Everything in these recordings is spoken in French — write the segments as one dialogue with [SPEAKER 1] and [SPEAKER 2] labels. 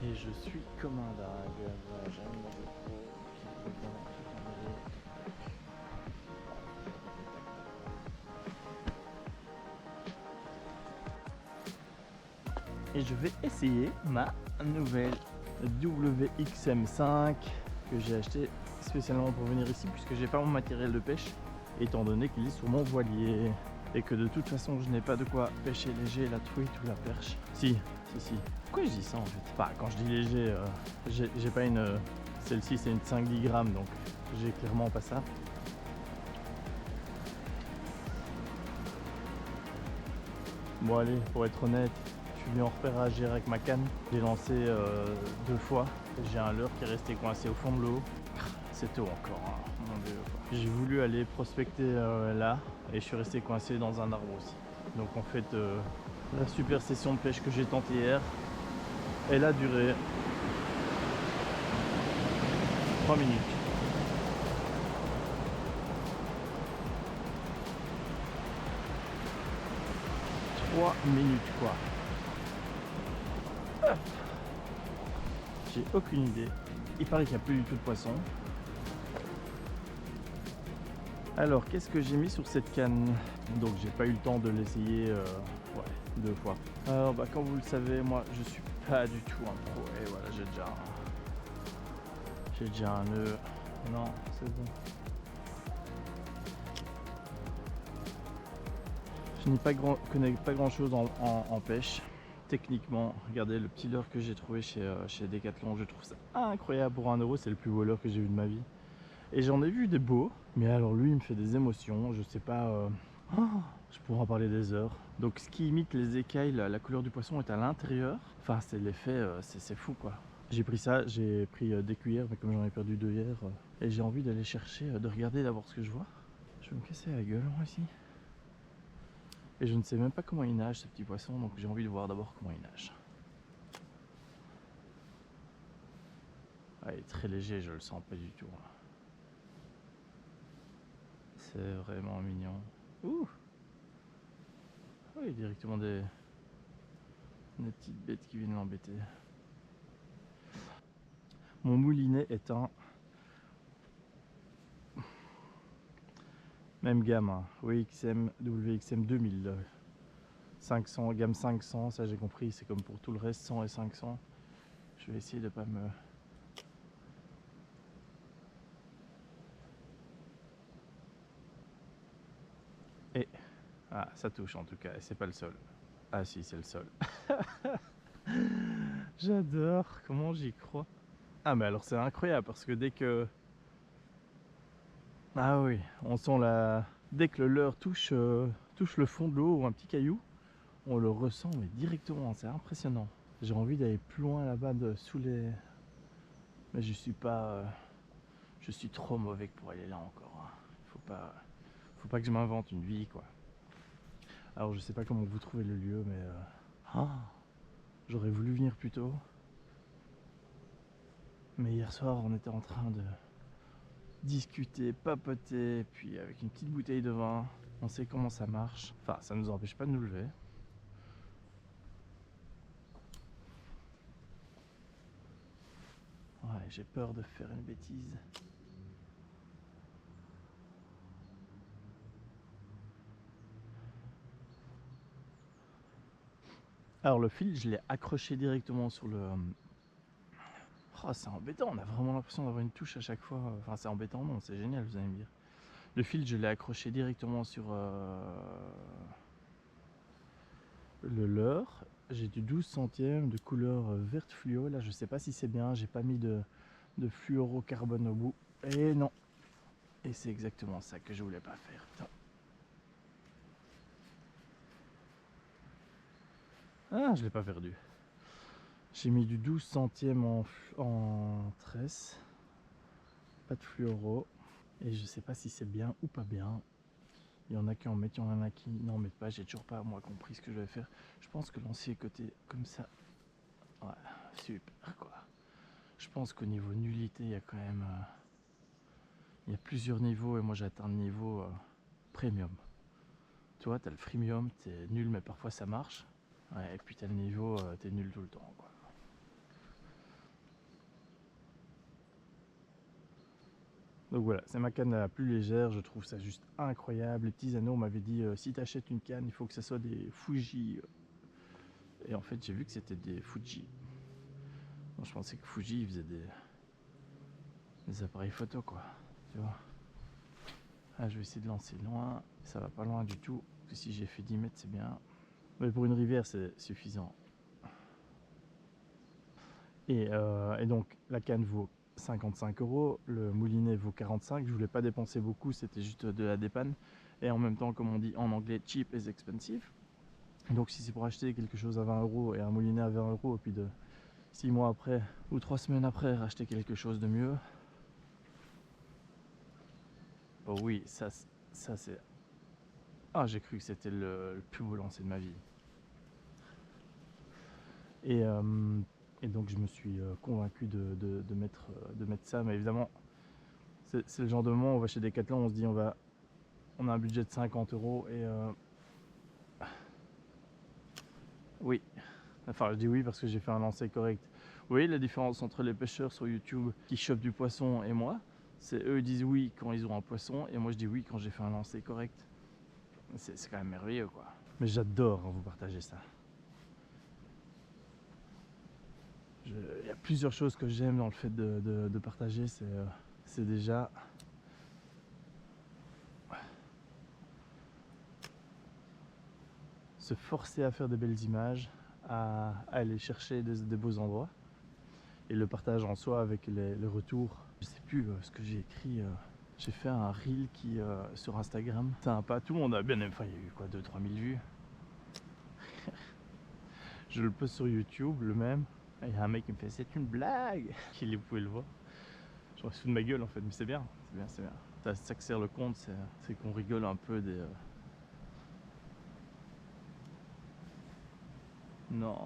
[SPEAKER 1] Et je suis comme un dingue. Voilà, j'aime dans le qui est dans et je vais essayer ma nouvelle WXM5 que j'ai acheté spécialement pour venir ici puisque j'ai pas mon matériel de pêche étant donné qu'il est sur mon voilier et que de toute façon je n'ai pas de quoi pêcher léger la truite ou la perche. Si. Pourquoi je dis ça en fait? Enfin, quand je dis léger, j'ai pas une... Celle-ci c'est une 5-10 grammes donc j'ai clairement pas ça. Bon allez, pour être honnête, je suis venu en repérage avec ma canne. J'ai lancé 2 fois. J'ai un leurre qui est resté coincé au fond de l'eau. C'est tôt encore, hein, mon Dieu. J'ai voulu aller prospecter là et je suis resté coincé dans un arbre aussi. Donc en fait, la super session de pêche que j'ai tentée hier, elle a duré 3 minutes. Quoi. Hop. J'ai aucune idée. Il paraît qu'il n'y a plus du tout de poisson. Alors, qu'est-ce que j'ai mis sur cette canne? Donc, j'ai pas eu le temps de l'essayer 2 fois. Alors, bah, comme vous le savez, moi, je suis pas du tout un pro. Et voilà, j'ai déjà un nœud. Non, c'est bon. Je connais pas grand chose en pêche. Techniquement, regardez le petit leurre que j'ai trouvé chez Decathlon. Je trouve ça incroyable pour 1 euro. C'est le plus beau leurre que j'ai vu de ma vie. Et j'en ai vu des beaux, mais alors lui il me fait des émotions, je sais pas, je pourrais en parler des heures. Donc ce qui imite les écailles, la couleur du poisson est à l'intérieur, enfin c'est l'effet, c'est fou quoi. J'ai pris ça, j'ai pris des cuillères, mais comme j'en ai perdu 2 hier, et j'ai envie d'aller chercher, de regarder d'abord ce que je vois. Je vais me casser la gueule moi ici. Et je ne sais même pas comment il nage ce petit poisson, donc j'ai envie de voir d'abord comment il nage. Ah, il est très léger, je le sens pas du tout. C'est vraiment mignon. Ouh! Oui, directement des petites bêtes qui viennent l'embêter. Mon moulinet est un même gamme, hein. WXM 2000. 500, gamme 500, ça j'ai compris, c'est comme pour tout le reste, 100 et 500. Je vais essayer de pas me... Et... Ah, ça touche en tout cas, et c'est pas le sol. Ah si, c'est le sol. J'adore, comment j'y crois. Ah mais alors c'est incroyable, parce que dès que... Ah oui, on sent la... Dès que le leurre touche le fond de l'eau ou un petit caillou, on le ressent mais directement, c'est impressionnant. J'ai envie d'aller plus loin là-bas sous les... Mais je suis pas... je suis trop mauvais pour aller là encore, hein. Faut pas que je m'invente une vie quoi. Alors je sais pas comment vous trouvez le lieu mais... j'aurais voulu venir plus tôt. Mais hier soir on était en train de discuter, papoter, puis avec une petite bouteille de vin, on sait comment ça marche. Enfin ça nous empêche pas de nous lever. Ouais, j'ai peur de faire une bêtise. Alors le fil, je l'ai accroché directement sur le... Oh, c'est embêtant, on a vraiment l'impression d'avoir une touche à chaque fois. Enfin, c'est embêtant, non, c'est génial, vous allez me dire. Le fil, je l'ai accroché directement sur le leurre. J'ai du 12 centièmes de couleur verte fluo. Là, je sais pas si c'est bien, j'ai pas mis de fluorocarbone au bout. Et non. Et c'est exactement ça que je voulais pas faire. Putain. Ah, je l'ai pas perdu. J'ai mis du 12 centièmes en tresse. Pas de fluoro. Et je sais pas si c'est bien ou pas bien. Il y en a qui en mettent, il y en a qui n'en mettent pas. J'ai toujours pas moi compris ce que je vais faire. Je pense que l'ancien côté comme ça. Ouais, super quoi. Je pense qu'au niveau nullité, il y a quand même... il y a plusieurs niveaux et moi j'ai atteint le niveau premium. Tu vois, t'as le freemium, t'es nul mais parfois ça marche. Ouais, et puis t'as le niveau, t'es nul tout le temps quoi. Donc voilà, c'est ma canne la plus légère, je trouve ça juste incroyable. Les petits anneaux, on m'avait dit si tu achètes une canne, il faut que ça soit des Fuji. Et en fait, j'ai vu que c'était des Fuji. Bon, je pensais que Fuji ils faisaient des appareils photo, quoi. Tu vois. Ah, je vais essayer de lancer loin. Ça va pas loin du tout. Parce que si j'ai fait 10 mètres, c'est bien. Mais pour une rivière, c'est suffisant. Et donc, la canne vaut 55 €, le moulinet vaut 45. Je voulais pas dépenser beaucoup, c'était juste de la dépanne. Et en même temps, comme on dit en anglais, cheap is expensive. Donc, si c'est pour acheter quelque chose à 20 € et un moulinet à 20 €, et puis de 6 mois après ou 3 semaines après, racheter quelque chose de mieux. Oh oui, ça c'est. Ah, j'ai cru que c'était le plus beau lancer de ma vie. Et, euh, et donc, je me suis convaincu de mettre ça. Mais évidemment, c'est le genre de moment où on va chez Decathlon, on se dit on a un budget de 50 € et oui. Enfin, je dis oui parce que j'ai fait un lancer correct. Vous voyez la différence entre les pêcheurs sur YouTube qui chopent du poisson et moi? C'est eux ils disent oui quand ils ont un poisson et moi je dis oui quand j'ai fait un lancer correct. C'est quand même merveilleux, quoi. Mais j'adore vous partager ça. Il y a plusieurs choses que j'aime dans le fait de partager. C'est déjà se forcer à faire des belles images, à aller chercher des beaux endroits. Et le partage en soi avec les retours. Je sais plus ce que j'ai écrit. J'ai fait un reel sur Instagram. Sympa, tout le monde a bien aimé. Enfin, il y a eu quoi, 2-3 000 vues. Je le poste sur YouTube, le même. Et il y a un mec qui me fait c'est une blague. Vous pouvez le voir. Je me fous de ma gueule en fait, mais c'est bien. C'est bien, c'est bien. C'est ça que sert le compte, c'est qu'on rigole un peu des. Non,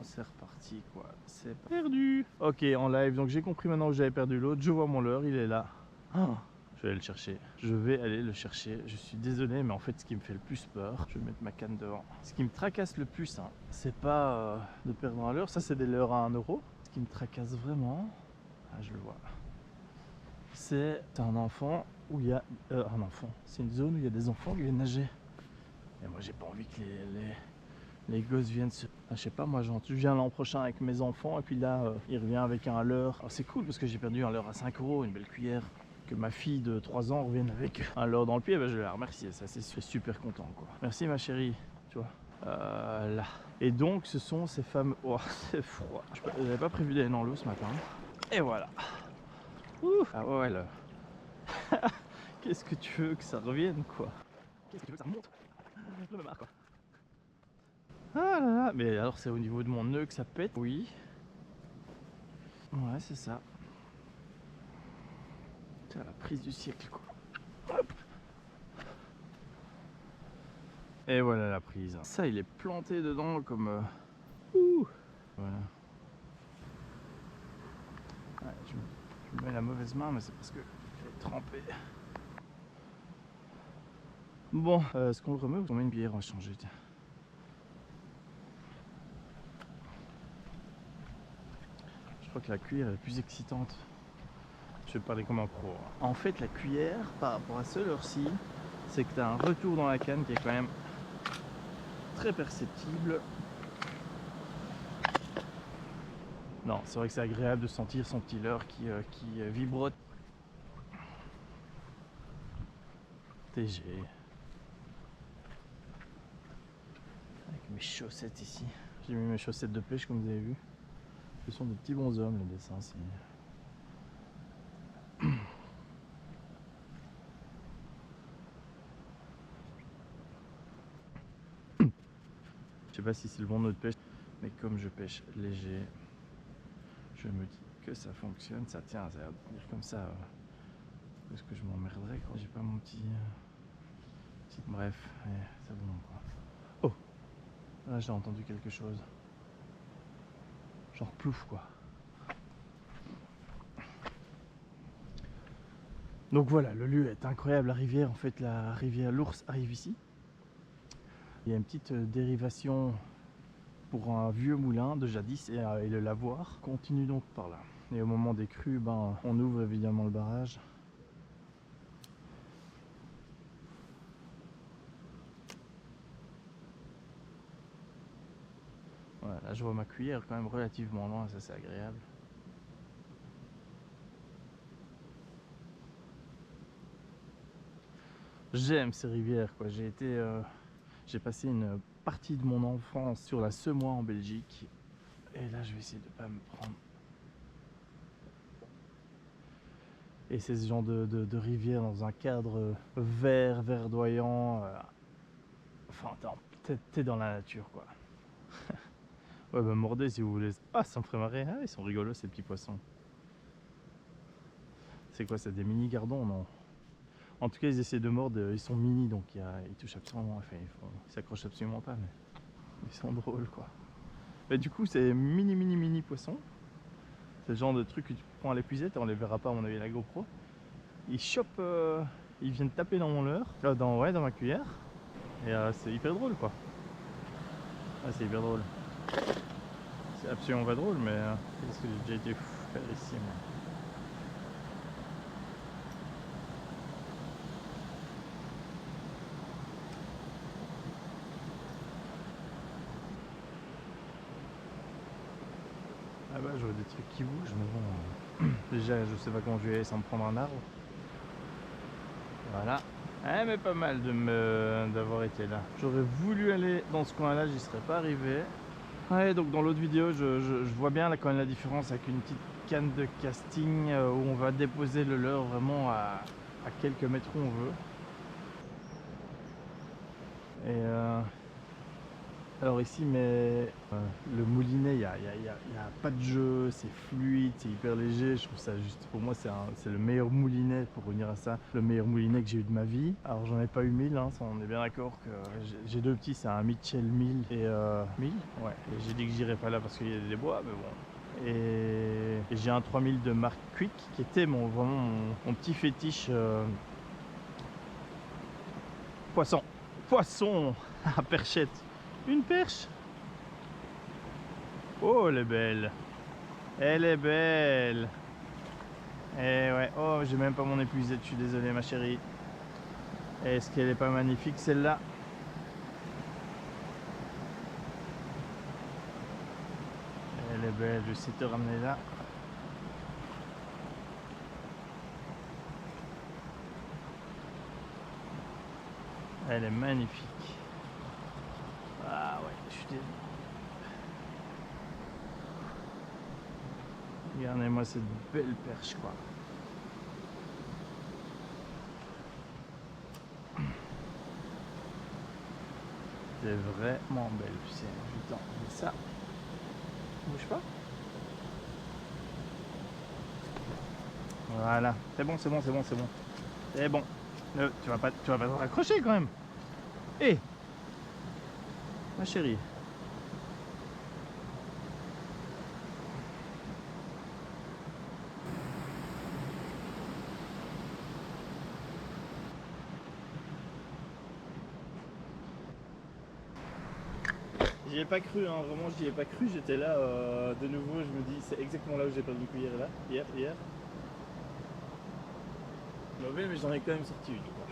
[SPEAKER 1] c'est reparti quoi. C'est perdu. Ok, en live, donc j'ai compris maintenant que j'avais perdu l'autre. Je vois mon leurre, il est là. Ah, je vais aller le chercher. Je vais aller le chercher. Je suis désolé, mais en fait, ce qui me fait le plus peur, je vais mettre ma canne devant. Ce qui me tracasse le plus, hein, c'est pas de perdre un leurre. Ça, c'est des leurres à 1 €. Ce qui me tracasse vraiment, ah, je le vois, c'est un enfant où il y a un enfant. C'est une zone où il y a des enfants qui viennent nager. Et moi, j'ai pas envie que les gosses viennent se. Ah, je sais pas, moi, je viens l'an prochain avec mes enfants et puis là, il revient avec un leurre. Alors, c'est cool parce que j'ai perdu un leurre à 5 €, une belle cuillère. Que ma fille de 3 ans revienne avec un leurre dans le pied, ben, je vais la remercier. Ça, c'est super content, quoi. Merci, ma chérie. Tu vois. Là. Et donc, ce sont ces femmes. Oh, c'est froid. Je n'avais pas prévu d'aller dans l'eau ce matin. Et voilà. Ouh. Ah ouais, là. Qu'est-ce que tu veux que ça revienne, quoi? Qu'est-ce que tu veux que ça remonte? Je me marre, quoi. Ah là là, mais alors c'est au niveau de mon nœud que ça pète? Oui. Ouais, c'est ça. C'est la prise du siècle, quoi. Hop. Et voilà la prise. Ça, il est planté dedans comme. Ouh. Voilà. Ouais, je me mets la mauvaise main, mais c'est parce que elle est trempée. Bon, est-ce qu'on le remet ou on met une bière? On va changer. Tiens. Je crois que la cuillère est plus excitante. Je vais parler comme un pro. En fait, la cuillère, par rapport à ce leurre-ci, c'est que tu as un retour dans la canne qui est quand même très perceptible. Non, c'est vrai que c'est agréable de sentir son petit leurre qui vibrote. TG. Avec mes chaussettes ici. J'ai mis mes chaussettes de pêche comme vous avez vu. Ce sont des petits bonshommes les dessins. Je sais pas si c'est le bon nœud de pêche, mais comme je pêche léger, je me dis que ça fonctionne, ça tient, ça va tenir comme ça. Est-ce que je m'emmerderais quand j'ai pas mon petit. Bref, c'est bon quoi. Oh, là j'ai entendu quelque chose. Genre plouf quoi. Donc voilà, le lieu est incroyable, la rivière, en fait la rivière l'Ours arrive ici. Il y a une petite dérivation pour un vieux moulin de jadis et le lavoir continue donc par là. Et au moment des crues, on ouvre évidemment le barrage Là je vois ma cuillère quand même relativement loin, ça c'est agréable. J'aime ces rivières quoi. J'ai passé une partie de mon enfance sur la Semois en Belgique. Et là je vais essayer de pas me prendre. Et c'est ce genre de rivière dans un cadre vert, verdoyant. Enfin, t'es dans la nature quoi. Ouais, bah mordez si vous voulez. Ah, ça me ferait marrer. Ah, ils sont rigolos ces petits poissons. C'est quoi, c'est des mini gardons? Non. En tout cas, ils essaient de mordre. Ils sont mini donc ils touchent absolument. Enfin, ils s'accrochent absolument pas, mais ils sont drôles quoi. Et du coup, c'est mini poissons. C'est le genre de truc que tu prends à l'épuisette. On les verra pas, à mon avis, à la GoPro. Ils chopent. Ils viennent taper dans mon leurre. Dans ma cuillère. Et c'est hyper drôle quoi. Ah, c'est hyper drôle. C'est absolument pas drôle, mais qu'est-ce que j'ai déjà été faire ici moi. Ah bah je vois des trucs qui bougent, mais bon. Déjà je sais pas comment je vais aller sans me prendre un arbre. Voilà. Eh mais pas mal d'avoir été là. J'aurais voulu aller dans ce coin là, j'y serais pas arrivé. Ouais, donc dans l'autre vidéo je vois bien là quand même la différence avec une petite canne de casting où on va déposer le leurre vraiment à quelques mètres où on veut. Et alors ici, mais le moulinet, il y a pas de jeu, c'est fluide, c'est hyper léger. Je trouve ça juste, pour moi, c'est le meilleur moulinet, pour revenir à ça, le meilleur moulinet que j'ai eu de ma vie. Alors j'en ai pas eu 1000, hein, ça, on est bien d'accord que j'ai deux petits, c'est un Mitchell 1000 et 1000, ouais. Et j'ai dit que j'irais pas là parce qu'il y a des bois, mais bon. Et j'ai un 3000 de marque Quick qui était vraiment mon petit fétiche poisson à perchette. Une perche. Oh, elle est belle. Elle est belle. Eh ouais. Oh, j'ai même pas mon épuisette. Je suis désolé, ma chérie. Est-ce qu'elle est pas magnifique, celle-là? Elle est belle. Je sais te ramener là. Elle est magnifique. Ah ouais, je suis désolé. Regardez-moi cette belle perche quoi. C'est vraiment belle, tu sais. Putain, mais ça. Bouge pas. Voilà. C'est bon. C'est bon. Tu vas pas te raccrocher quand même. Hé, ma chérie. J'y ai pas cru, hein, vraiment j'y ai pas cru, j'étais là de nouveau, je me dis c'est exactement là où j'ai perdu une cuillère là, hier. Mauvais mais j'en ai quand même sorti une quoi.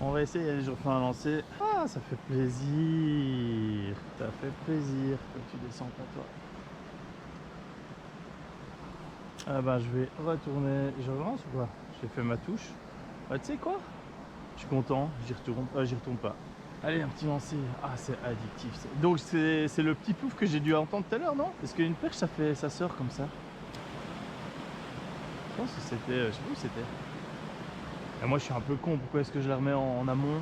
[SPEAKER 1] On va essayer, allez je refais un lancer. Ah ça fait plaisir, comme tu descends pas toi. Ah bah je vais retourner, je relance ou quoi? J'ai fait ma touche. Ah tu sais quoi? Je suis content, j'y retourne pas. Allez, un petit lancer. Ah, c'est addictif. Donc, c'est le petit pouf que j'ai dû entendre tout à l'heure, non? Est-ce qu'une perche, ça sort comme ça? Je pense que c'était... Je sais pas où c'était. Et moi, je suis un peu con. Pourquoi est-ce que je la remets en amont?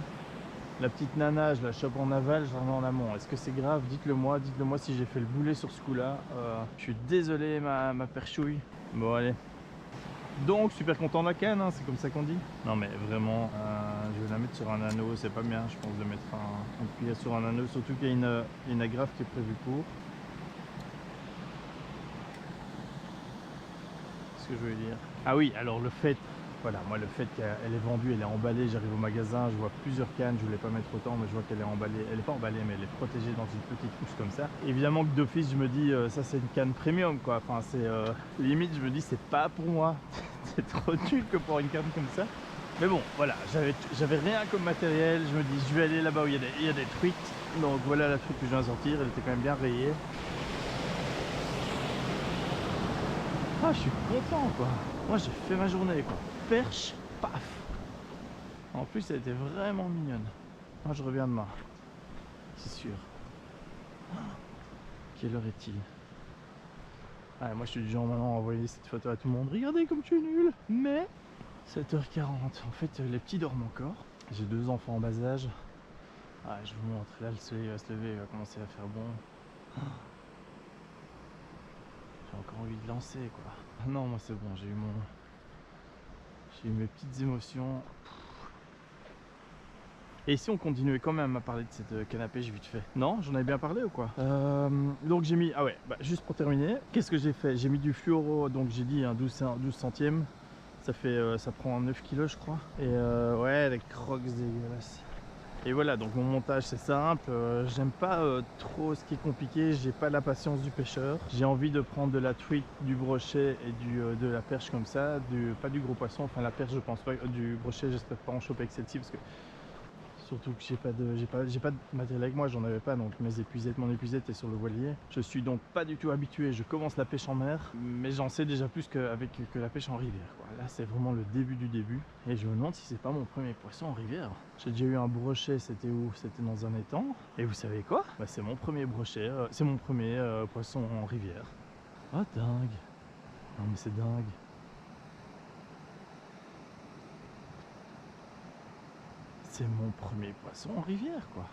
[SPEAKER 1] La petite nana, je la chope en aval, je la remets en amont. Est-ce que c'est grave? Dites-le moi si j'ai fait le boulet sur ce coup-là. Je suis désolé, ma perchouille. Bon, allez. Donc super content de la canne, hein, c'est comme ça qu'on dit. Non mais vraiment, je vais la mettre sur un anneau, c'est pas bien je pense de mettre une cuillère sur un anneau, surtout qu'il y a une agrafe qui est prévue pour. Qu'est-ce que je veux dire? Ah oui, alors le fait, voilà, moi le fait qu'elle est vendue, elle est emballée, j'arrive au magasin, je vois plusieurs cannes, je voulais pas mettre autant, mais je vois qu'elle est emballée, elle est pas emballée mais elle est protégée dans une petite housse comme ça. Évidemment que d'office je me dis, ça c'est une canne premium quoi, enfin c'est limite je me dis c'est pas pour moi. C'est trop nul que pour une canne comme ça. Mais bon, voilà, j'avais rien comme matériel. Je me dis, je vais aller là-bas où il y a des truites. Donc voilà la truite que je viens de sortir. Elle était quand même bien rayée. Ah, je suis content, quoi. Moi, j'ai fait ma journée, quoi. Perche, paf. En plus, elle était vraiment mignonne. Moi, je reviens demain. C'est sûr. Quelle heure est-il? Ah, moi, je suis du genre maintenant à envoyer cette photo à tout le monde. Regardez comme tu es nul. Mais 7h40. En fait, les petits dorment encore. J'ai 2 enfants en bas âge. Ah, je vous montre. Là, le soleil va se lever. Il va commencer à faire bon. J'ai encore envie de lancer, quoi. Non, moi, c'est bon. J'ai eu mes petites émotions. Et si on continuait quand même à parler de cette canne à pêche vite fait? Non, j'en avais bien parlé ou quoi? Donc j'ai mis, ah ouais, bah, juste pour terminer, qu'est-ce que j'ai fait? J'ai mis du fluoro, donc j'ai dit 12 centièmes. Ça fait, ça prend 9 kilos je crois. Et ouais, les crocs dégueulasses. Et voilà, donc mon montage c'est simple, j'aime pas trop ce qui est compliqué, j'ai pas la patience du pêcheur. J'ai envie de prendre de la truite, du brochet et de la perche comme ça, pas du gros poisson, enfin la perche je pense pas, du brochet j'espère pas en choper avec celle-ci parce que surtout que j'ai pas de matériel avec moi, j'en avais pas, donc mon épuisette est sur le voilier. Je suis donc pas du tout habitué, je commence la pêche en mer, mais j'en sais déjà plus que la pêche en rivière, quoi. Là c'est vraiment le début du début, et je me demande si c'est pas mon premier poisson en rivière. J'ai déjà eu un brochet, c'était où? C'était dans un étang, et vous savez quoi? Bah, c'est mon premier brochet, c'est mon premier poisson en rivière. Ah dingue! Non mais c'est dingue! C'est mon premier poisson en rivière, quoi!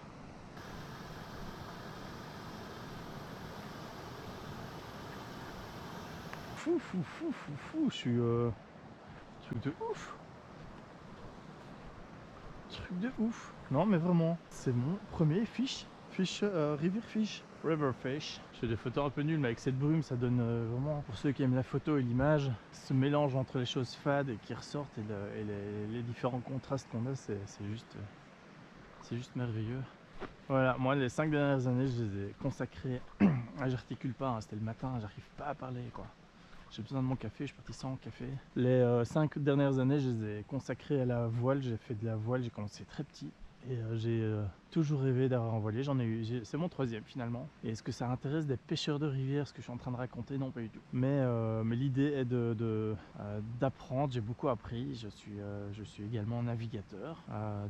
[SPEAKER 1] Je suis truc de ouf, truc de ouf. Non mais vraiment, c'est mon premier river fish. Je fais des photos un peu nulles, mais avec cette brume, ça donne vraiment, pour ceux qui aiment la photo et l'image, ce mélange entre les choses fades et qui ressortent et les différents contrastes qu'on a, c'est juste merveilleux. Voilà, moi les 5 dernières années, je les ai consacrées. J'articule pas, hein, c'était le matin, j'arrive pas à parler, quoi. J'ai besoin de mon café, je suis parti sans café. Les 5 dernières années, je les ai consacrées à la voile. J'ai fait de la voile, j'ai commencé très petit. Et j'ai toujours rêvé d'avoir un voilier. J'en ai eu, c'est mon 3e finalement. Et est-ce que ça intéresse des pêcheurs de rivière, ce que je suis en train de raconter? Non, pas du tout. Mais l'idée est d'apprendre. J'ai beaucoup appris. Je suis également navigateur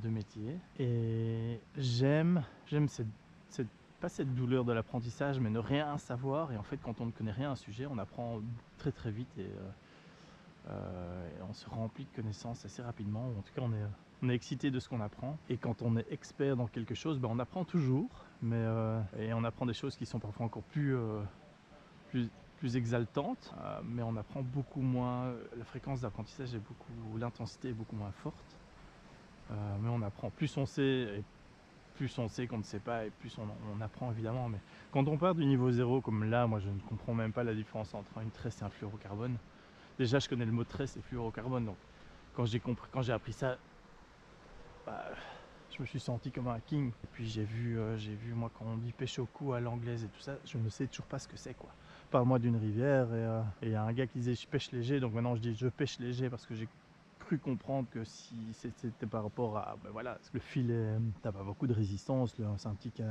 [SPEAKER 1] de métier. Et j'aime cette pas cette douleur de l'apprentissage, mais ne rien savoir. Et en fait, quand on ne connaît rien à un sujet, on apprend très très vite et on se remplit de connaissances assez rapidement. Ou en tout cas, on est excité de ce qu'on apprend. Et quand on est expert dans quelque chose, ben, on apprend toujours, et on apprend des choses qui sont parfois encore plus exaltantes, mais on apprend beaucoup moins. La fréquence d'apprentissage est l'intensité est beaucoup moins forte. Mais on apprend. Plus on sait qu'on ne sait pas, et plus on apprend évidemment. Mais quand on part du niveau 0, comme là, moi je ne comprends même pas la différence entre une tresse et un fluorocarbone. Déjà je connais le mot tresse et fluorocarbone, donc quand j'ai appris ça, bah, je me suis senti comme un king. Et puis j'ai vu moi quand on dit pêche au cou à l'anglaise et tout ça, je ne sais toujours pas ce que c'est, quoi. Parle-moi d'une rivière, et il y a un gars qui disait je pêche léger, donc maintenant je dis je pêche léger parce que j'ai cru comprendre que si c'était par rapport à voilà, le filet, t'as pas beaucoup de résistance, c'est une petite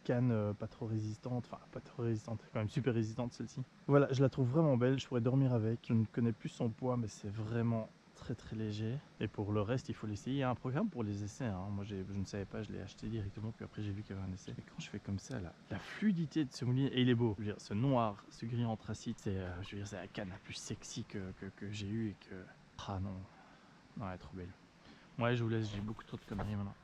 [SPEAKER 1] canne pas trop résistante, enfin pas trop résistante, quand même super résistante celle-ci. Voilà, je la trouve vraiment belle, je pourrais dormir avec. Je ne connais plus son poids, mais c'est vraiment très très léger. Et pour le reste, il faut l'essayer. Il y a un programme pour les essais, hein. Moi je ne savais pas, je l'ai acheté directement, puis après j'ai vu qu'il y avait un essai. Et quand je fais comme ça, la fluidité de ce moulinet, et il est beau, je veux dire, ce noir, ce gris anthracite, c'est je veux dire, c'est la canne la plus sexy que j'ai eue, et que ah non, elle est trop belle. Ouais, je vous laisse, j'ai beaucoup trop de conneries maintenant.